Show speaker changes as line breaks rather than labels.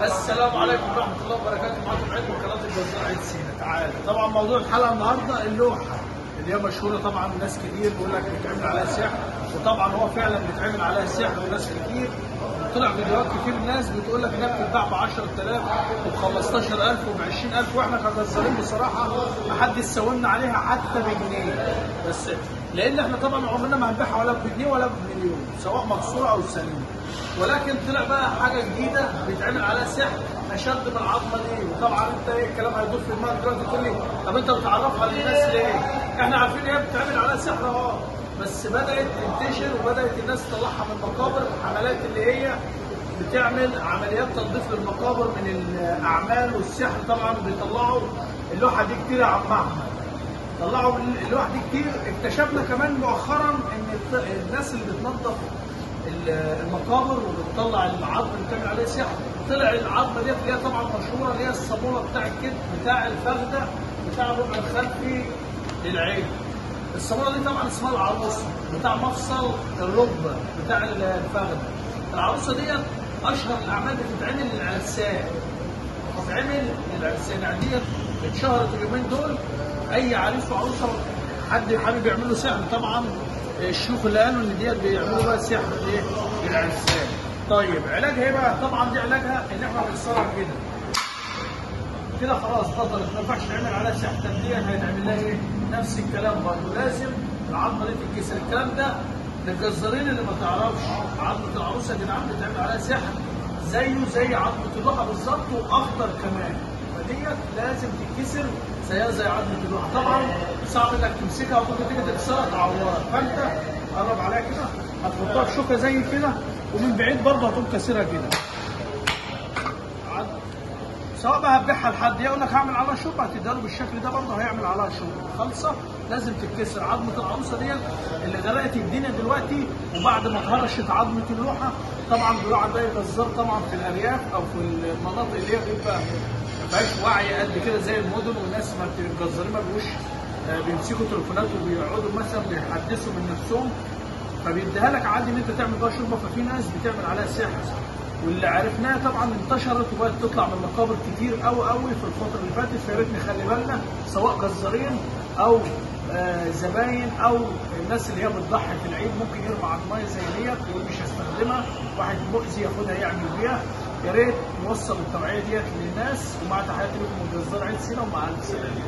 السلام عليكم ورحمة الله وبركاته. معكم عيد من قناة الجزار عيد سينا. تعالى طبعا موضوع الحلقة النهارده اللوحة اللي هي مشهورة طبعا، ناس كتير بيقول لك بيتعمل عليها سحر، وطبعا هو فعلا بيتعمل عليها سحر وناس كتير طلع فيديوهات كتير ناس بتقول لك انها بتتباع ب 10,000 وب 15,000 وب 20,000، واحنا كجزارين بصراحة ما حدش ساومنا عليها حتى بجنيه، بس لان احنا طبعا عمرنا ما هنبيعها ولا بجنيه ولا بمليون سواء مكسورة او سليمة. ولكن طلع بقى حاجه جديده بيتعمل عليها سحر اشد من العظمه دي، وطبعا انت ايه الكلام هيدور في دماغك دلوقتي تقول لي طب انت بتعرفها للناس ليه؟ احنا عارفين ان هي بتتعمل عليها سحر بس بدات تنتشر وبدات الناس تطلعها من المقابر، حملات اللي هي بتعمل عمليات تنظيف للمقابر من الاعمال والسحر. طبعا بيطلعوا اللوحه دي كتير يا عم احمد، طلعوا اللوحه دي كتير. اكتشفنا كمان مؤخرا ان الناس اللي بتنظف المقابر وبتطلع العظم اللي بتعمل عليه سحر، طلع العظمه ديت اللي هي طبعا مشهوره اللي هي الصاموله بتاع الكتف بتاع الفخده بتاع الربع الخلفي للعين. الصاموله دي طبعا اسمها العروسه بتاع مفصل الركبه بتاع الفخده. العروسه ديت اشهر الاعمال بتتعمل للعرسان، يعني ديت اتشهرت اليومين دول. اي عريس وعروسه حد حابب يعمل له سحر، طبعا الشيوخ اللي قالوا ان ديت بيعملوا بقى سحر ايه للعرسان. طيب علاجها ايه بقى؟ طبعا دي علاجها ان احنا بنكسرها كده خلاص بطلت، ما ينفعش نعمل عليها سحر. ديت هيتعمل لها ايه؟ نفس الكلام برضه، لازم العظمه دي تتكسر. الكلام ده للجزارين اللي ما تعرفش، عظمه العروسه يا جدعان بتعمل عليها سحر زي عظمه اللوحه بالظبط واخطر كمان، فديت لازم تتكسر زيها زي عظمه اللوحه. طبعا صعب انك تمسكها وممكن تيجي تكسرها تعورها، فانت قرب عليها كده هتحطها في شوكه زي كده، ومن بعيد برضه هتقوم كاسرها كده. سواء بقى هتبيعها لحد يقول لك هعمل عليها شوكه، هتديها له بالشكل ده برضه هيعمل عليها شوكه خالصه. لازم تتكسر عظمه العروسه ديت اللي غرقت الدنيا دلوقتي، وبعد ما اتهرشت عظمه اللوحه طبعا بيقعد بقى جزار طبعا في الارياف او في المناطق اللي هي بيبقى ما فيهاش وعي قد كده زي المدن، والناس ما الجزارين ما بيبقوش بيمسكوا تليفونات وبيقعدوا مثلا بيحدثوا من نفسهم، فبيديها لك عادي ان انت تعمل بقى شوربه. ففي ناس بتعمل عليها سحر، واللي عرفناها طبعا انتشرت وبقت تطلع من المقابر كتير قوي في الفتره اللي فاتت. فيا ريت نخلي بالنا سواء جزارين او زباين او الناس اللي هي بتضحي في العيد، ممكن يرمى على الميه زي ديت ويقول مش هستخدمها، واحد مؤذي ياخدها يعمل بيها. يا ريت نوصل التوعيه ديت للناس. ومع تحياتي لكم من جزار عيد سينا، ومع الف سلامه.